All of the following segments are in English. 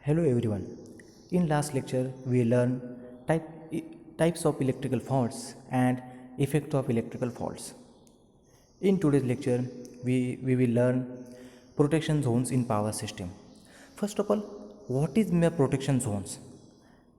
Hello everyone. In last lecture we learned type, types of electrical faults and effect of electrical faults. In today's lecture we will learn protection zones in power system. First of all, what is mere protection zones?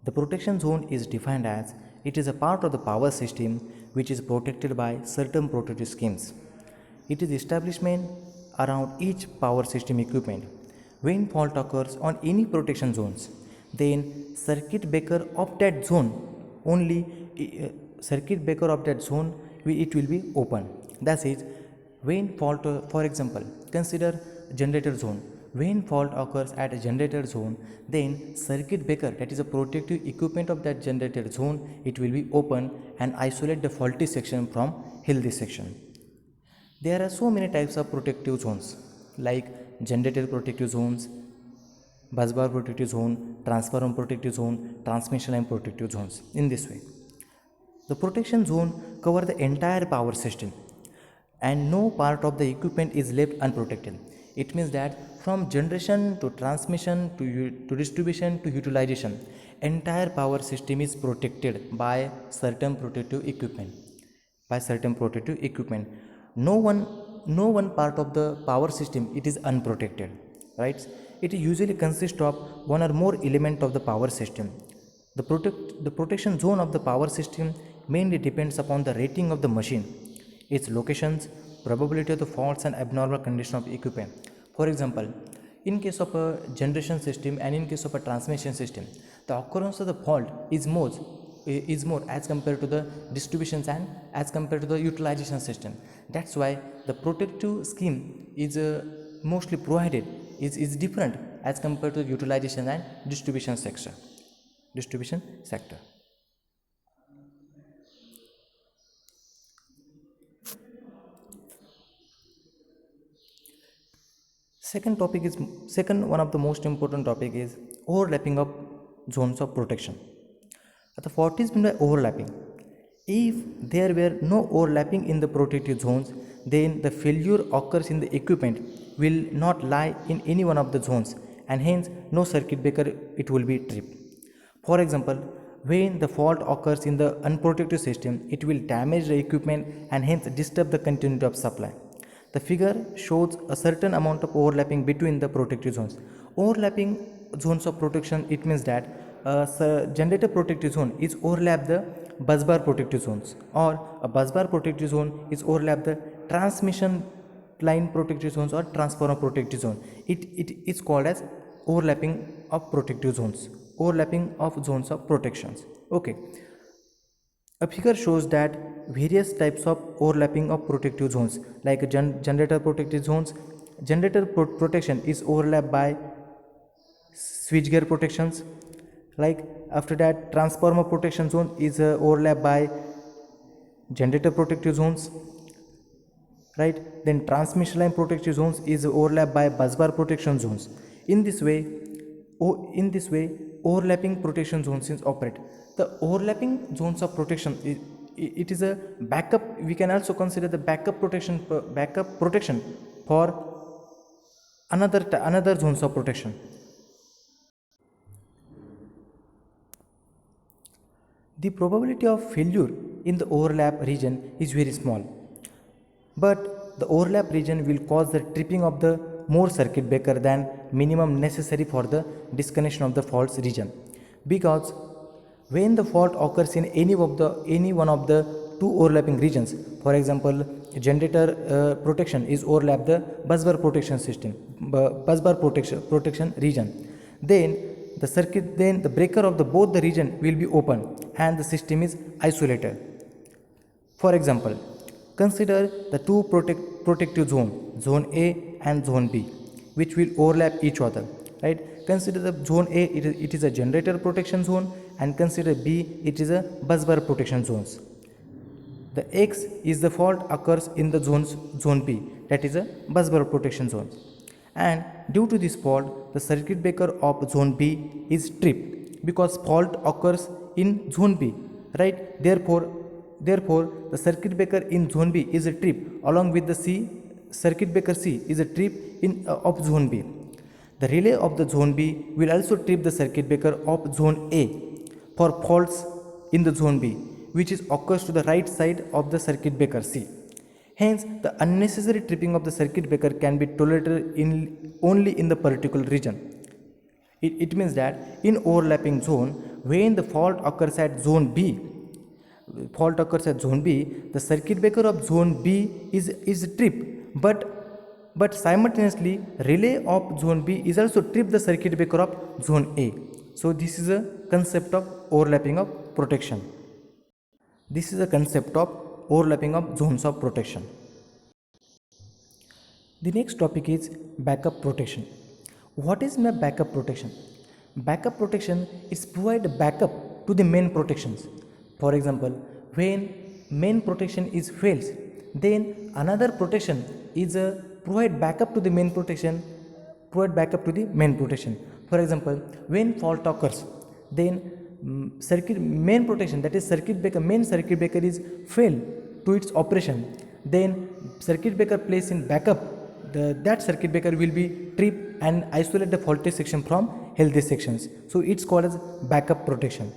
The protection zone is defined as it is a part of the power system which is protected by certain protective schemes. It is establishment around each power system equipment. When fault occurs on any protection zones, then circuit breaker of that zone only circuit breaker of that zone it will be open. That is, when fault, for example, consider generator zone. When fault occurs at a generator zone, then circuit breaker, that is a protective equipment of that generator zone, it will be open and isolate the faulty section from healthy section. There are so many types of protective zones like generator protective zones, busbar protective zone, transformer protective zone, transmission line protective zones. In this way, the protection zone covers the entire power system and no part of the equipment is left unprotected. It means that from generation to transmission to distribution to utilization, entire power system is protected by certain protective equipment. No one part of the power system it is unprotected, right? It usually consists of one or more element of the power system. The protection zone of the power system mainly depends upon the rating of the machine, its locations, probability of the faults and abnormal condition of equipment. For example, in case of a generation system and in case of a transmission system, the occurrence of the fault is more as compared to the distributions and as compared to the utilization system. That's why the protective scheme is mostly provided is different as compared to the utilization and distribution sector. Second one of the most important topic is overlapping of zones of protection. The fault is meant by overlapping. If there were no overlapping in the protective zones, then the failure occurs in the equipment will not lie in any one of the zones and hence no circuit breaker it will be tripped. For example, when the fault occurs in the unprotected system, it will damage the equipment and hence disturb the continuity of supply. The figure shows a certain amount of overlapping between the protective zones. Overlapping zones of protection, it means that generator protective zone is overlap the busbar protective zones, or a busbar protective zone is overlap the transmission line protective zones or transformer protective zone. It is called as overlapping of protective zones, overlapping of zones of protections. Okay. A figure shows that various types of overlapping of protective zones like generator protective zones. Generator protection is overlapped by switchgear protections. Like after that, transformer protection zone is overlapped by generator protective zones. Right? Then transmission line protective zones is overlapped by busbar protection zones. In this way, overlapping protection zones is operate. The overlapping zones of protection it is a backup. We can also consider the backup protection for another zones of protection. The probability of failure in the overlap region is very small, but the overlap region will cause the tripping of the more circuit breaker than minimum necessary for the disconnection of the faults region, because when the fault occurs in any one of the two overlapping regions, for example, generator protection is overlap the busbar protection region, then the breaker of the both the region will be open and the system is isolated. For example, consider the two protective zone A and zone B, which will overlap each other, right? Consider the zone A, it is a generator protection zone, and consider B, it is a busbar protection zones. The X is the fault occurs in the zone B, that is a busbar protection zone. And due to this fault, the circuit breaker of zone B is tripped because fault occurs in zone B, right? Therefore, the circuit breaker in zone B is a trip along with the circuit breaker C is a trip in of zone B. The relay of the zone B will also trip the circuit breaker of zone A for faults in the zone B, which is occurs to the right side of the circuit breaker C. Hence, the unnecessary tripping of the circuit breaker can be tolerated only in the particular region. It means that in overlapping zone, when the fault occurs at zone B, the circuit breaker of zone B is tripped, but simultaneously relay of zone B is also tripped the circuit breaker of zone A. So this is a concept of overlapping of protection. This is a concept of overlapping of zones of protection. The next topic is backup protection. What is my backup protection? Backup protection is provide backup to the main protections. For example, when main protection is fails, then another protection is provide backup to the main protection. For example, when fault occurs, then circuit main protection, that is main circuit breaker is fail to its operation. Then circuit breaker placed in backup, that circuit breaker will be trip and isolate the faulty section from healthy sections. So it's called as backup protection.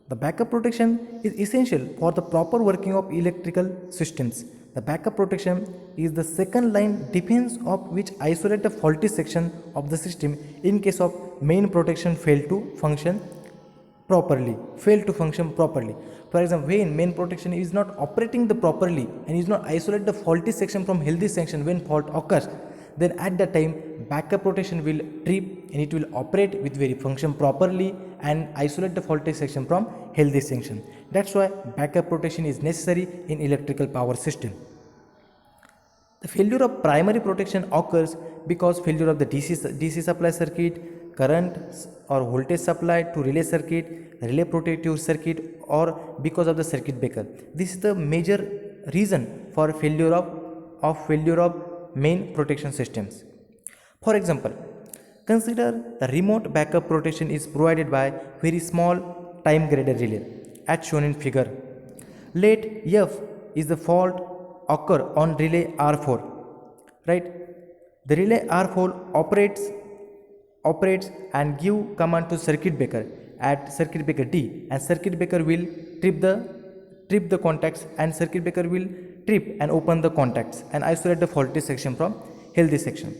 The backup protection is essential for the proper working of electrical systems. The backup protection is the second line defense of which isolate the faulty section of the system in case of main protection fail to function properly. For example, when main protection is not operating the properly and is not isolate the faulty section from healthy section when fault occurs, then at that time backup protection will trip and it will operate with very function properly and isolate the faulty section from healthy section. That's why backup protection is necessary in electrical power system. The failure of primary protection occurs because failure of the DC supply circuit, current or voltage supply to relay circuit, relay protective circuit, or because of the circuit breaker. This is the major reason for failure of main protection systems. For example, consider the remote backup protection is provided by very small time graded relay as shown in figure. Let F is the fault occur on relay R4, right? The relay R4 operates and give command to circuit breaker at circuit breaker D, and circuit breaker will trip the contacts, and circuit breaker will trip and open the contacts and isolate the faulty section from healthy section.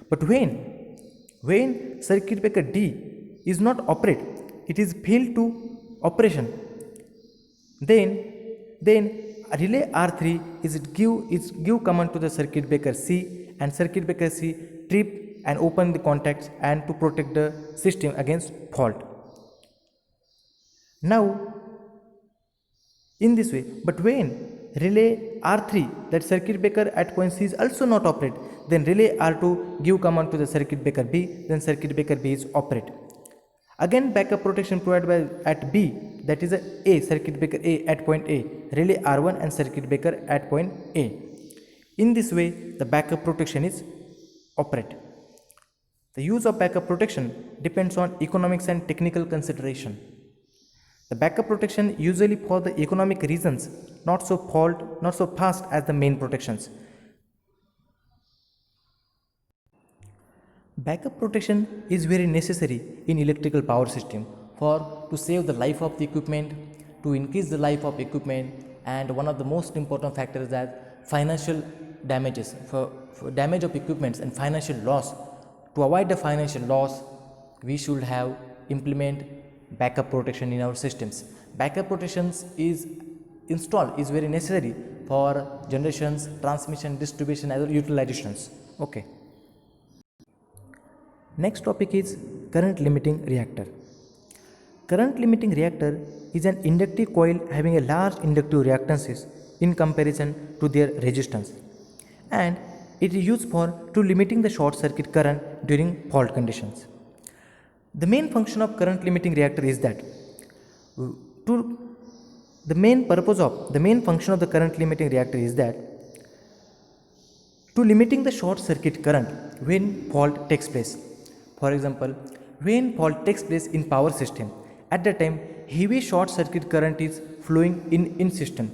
But when circuit breaker D is not operate, it is failed to operation, then relay R3 is give command to the circuit breaker C, and circuit breaker C trip and open the contacts and to protect the system against fault. Now in this way, but when relay R3, that circuit breaker at point C is also not operate, then relay R2 give command to the circuit breaker B, then circuit breaker B is operate. Again backup protection provided by at B, that is A, circuit breaker A at point A, relay R1 and circuit breaker at point A. In this way the backup protection is operate. The use of backup protection depends on economics and technical consideration. The backup protection usually for the economic reasons, not so fast as the main protections. Backup protection is very necessary in electrical power system for to save the life of the equipment, to increase the life of equipment, and one of the most important factors is that financial damages for damage of equipments and financial loss. To avoid the financial loss, we should have implement backup protection in our systems. Backup protections is very necessary for generations, transmission, distribution, and utilizations. Okay. Next topic is current limiting reactor. Current limiting reactor is an inductive coil having a large inductive reactances in comparison to their resistance, and it is used for to limiting the short circuit current during fault conditions. The main function of current limiting reactor is that the main function of the current limiting reactor is that to limiting the short circuit current when fault takes place. For example, when fault takes place in power system, at that time heavy short circuit current is flowing in system.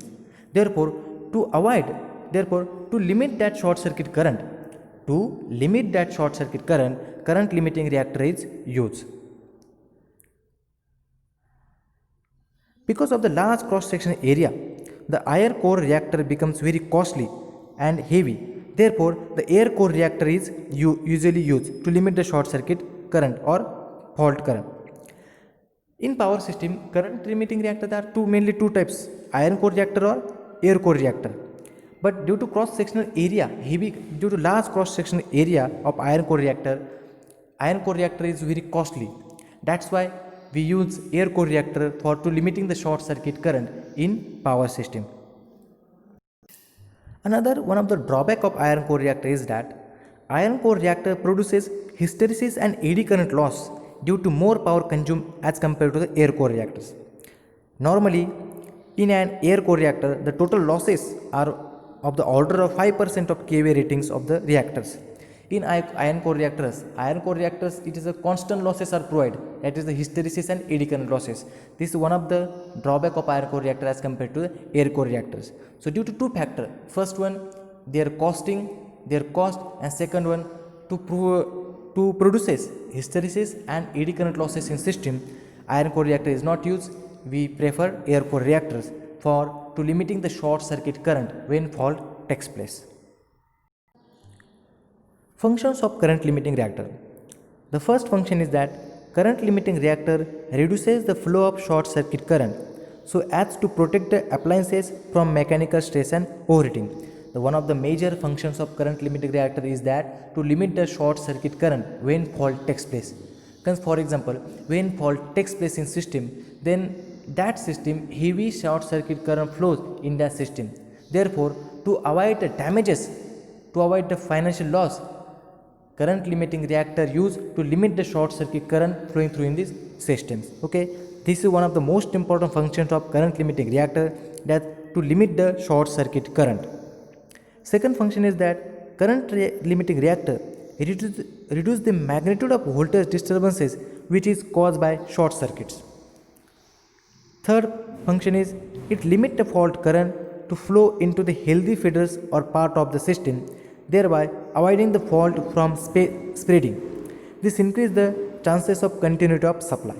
Therefore, to limit that short circuit current, current limiting reactor is used. Because of the large cross-section area, the iron core reactor becomes very costly and heavy. Therefore, the air core reactor is usually used to limit the short circuit current or fault current. In power system, current limiting reactor there are mainly two types: iron core reactor or air core reactor. But due to cross-sectional area, due to large cross-sectional area of iron core reactor is very costly. That's why we use air core reactor for to limiting the short circuit current in power system. Another one of the drawback of iron core reactor is that iron core reactor produces hysteresis and eddy current loss due to more power consumed as compared to the air core reactors. Normally, in an air core reactor, the total losses are of the order of 5% of kVA ratings of the reactors. In iron core reactors, it is a constant losses are provided, that is the hysteresis and eddy current losses. This is one of the drawback of iron core reactor as compared to the air core reactors. So due to two factors, first one their cost, and second one to produces hysteresis and eddy current losses in system, iron core reactor is not used. We prefer air core reactors for to limiting the short circuit current when fault takes place. Functions of current limiting reactor. The first function is that current limiting reactor reduces the flow of short circuit current so as to protect the appliances from mechanical stress and overheating. One of the major functions of current limiting reactor is that to limit the short circuit current when fault takes place. Because for example, when fault takes place in system, then that system heavy short circuit current flows in that system. Therefore, to avoid the damages, to avoid the financial loss, current limiting reactor used to limit the short circuit current flowing through in these systems. Okay, this is one of the most important functions of current limiting reactor, that to limit the short circuit current. Second function is that current limiting reactor reduce the magnitude of voltage disturbances which is caused by short circuits. Third function is it limit the fault current to flow into the healthy feeders or part of the system, thereby avoiding the fault from spreading. This increases the chances of continuity of supply.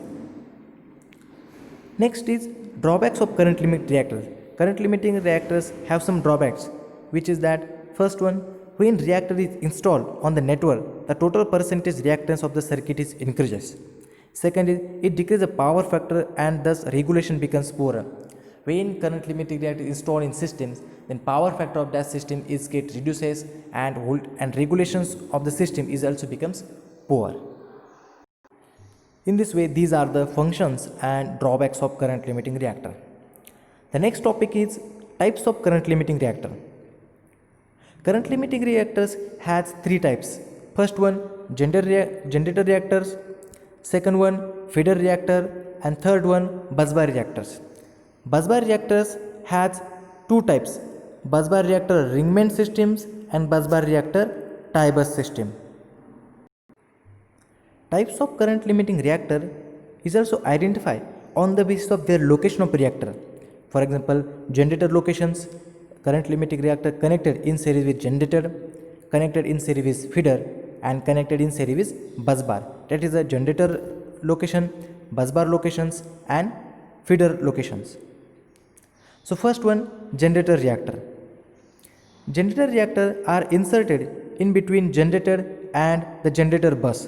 Next is drawbacks of current limiting reactors. Current limiting reactors have some drawbacks, which is that first one, when reactor is installed on the network, the total percentage reactance of the circuit is increases. Second is it decreases the power factor and thus regulation becomes poorer. When current limiting reactor is installed in systems, then power factor of that system is get reduces and regulations of the system is also becomes poor. In this way, these are the functions and drawbacks of current limiting reactor. The next topic is types of current limiting reactor. Current limiting reactors has three types. First one, generator reactors. Second one, feeder reactor, and third one, busbar reactors. Busbar reactors has two types: busbar reactor ring-main systems and busbar reactor tie-bus system. Types of current limiting reactor is also identified on the basis of their location of reactor. For example, generator locations, current limiting reactor connected in series with generator, connected in series with feeder, and connected in series with busbar. That is a generator location, busbar locations, and feeder locations. So first one, generator reactor. Generator reactor are inserted in between generator and the generator bus.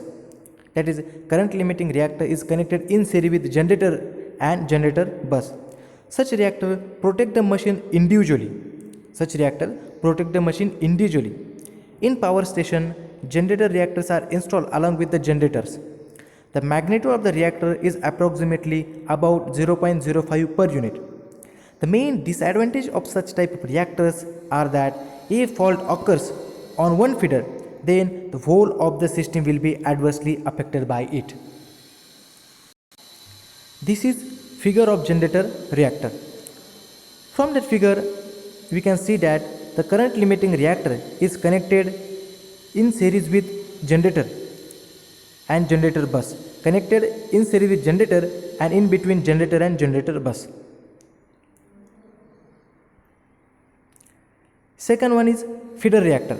That is, current limiting reactor is connected in series with generator and generator bus. Such reactor protect the machine individually. In power station, generator reactors are installed along with the generators. The magnitude of the reactor is approximately about 0.05 per unit. The main disadvantage of such type of reactors are that if fault occurs on one feeder, then the whole of the system will be adversely affected by it. This is figure of generator reactor. From that figure, we can see that the current limiting reactor is connected in series with generator and generator bus, connected in series with generator and in between generator and generator bus. Second one is feeder reactor.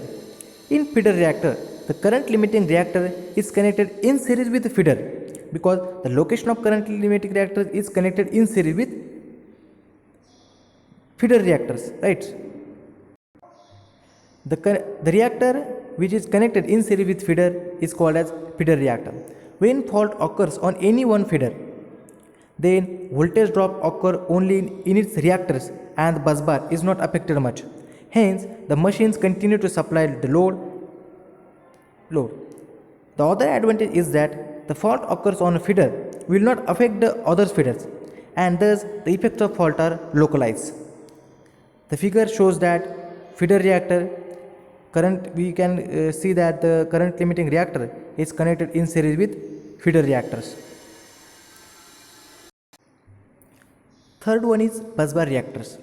In feeder reactor, the current limiting reactor is connected in series with feeder, because the location of current limiting reactor is connected in series with feeder reactors, right? The reactor which is connected in series with feeder is called as feeder reactor. When fault occurs on any one feeder, then voltage drop occur only in its reactors and the busbar is not affected much. Hence, the machines continue to supply the load. The other advantage is that the fault occurs on a feeder will not affect the other feeders, and thus the effects of fault are localized. The figure shows that feeder reactor current, we can see that the current limiting reactor is connected in series with feeder reactors. Third one is busbar reactors.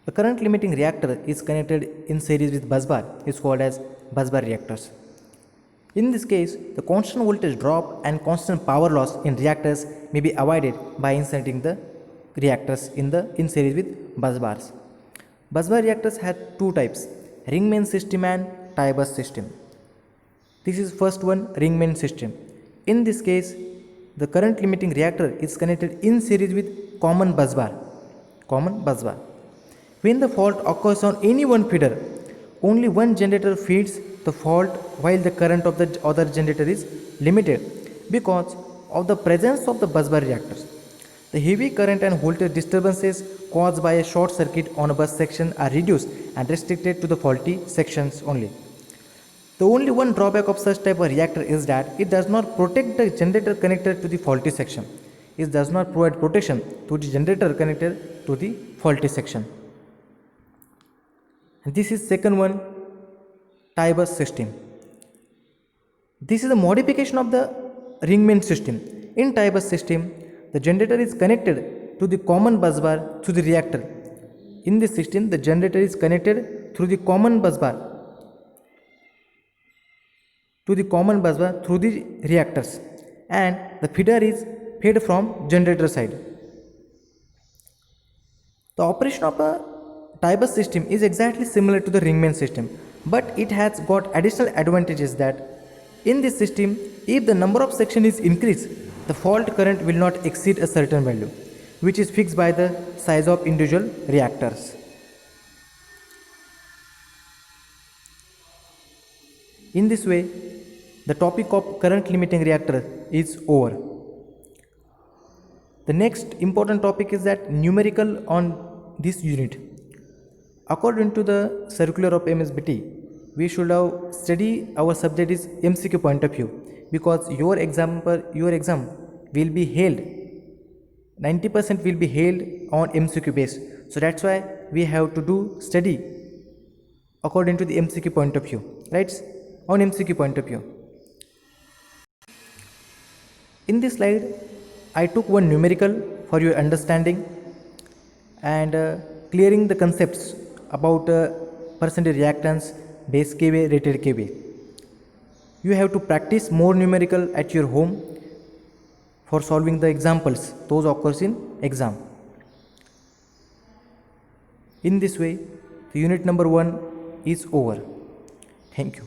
The current limiting reactor is connected in series with busbar is called as busbar reactors. In this case, the constant voltage drop and constant power loss in reactors may be avoided by inserting the reactors in series with busbars. Busbar reactors have two types: ring main system and tie bus system. This is first one, ring main system. In this case, the current limiting reactor is connected in series with common busbar. When the fault occurs on any one feeder, only one generator feeds the fault while the current of the other generator is limited because of the presence of the busbar reactors. The heavy current and voltage disturbances caused by a short circuit on a bus section are reduced and restricted to the faulty sections only. The only one drawback of such type of reactor is that it does not protect the generator connected to the faulty section. It does not provide protection to the generator connected to the faulty section. And this is second one, tie bus system. This is a modification of the ring main system. In tie bus system, the generator is connected to the common busbar through the reactor. In this system, the generator is connected through the common busbar through the reactors, and the feeder is fed from generator side. The operation of a tie bus system is exactly similar to the ring main system, but it has got additional advantages that in this system, if the number of sections is increased, the fault current will not exceed a certain value, which is fixed by the size of individual reactors. In this way, the topic of current limiting reactor is over. The next important topic is that numerical on this unit. According to the circular of MSBT, we should have study our subject is MCQ point of view, because your exam will be held 90% will be held on MCQ base. So that's why we have to do study according to the MCQ point of view, right? On MCQ point of view. In this slide, I took one numerical for your understanding and clearing the concepts about percentage reactance, base kVA, rated kVA. You have to practice more numerical at your home for solving the examples those occurs in exam. In this way, the unit number 1 is over. Thank you.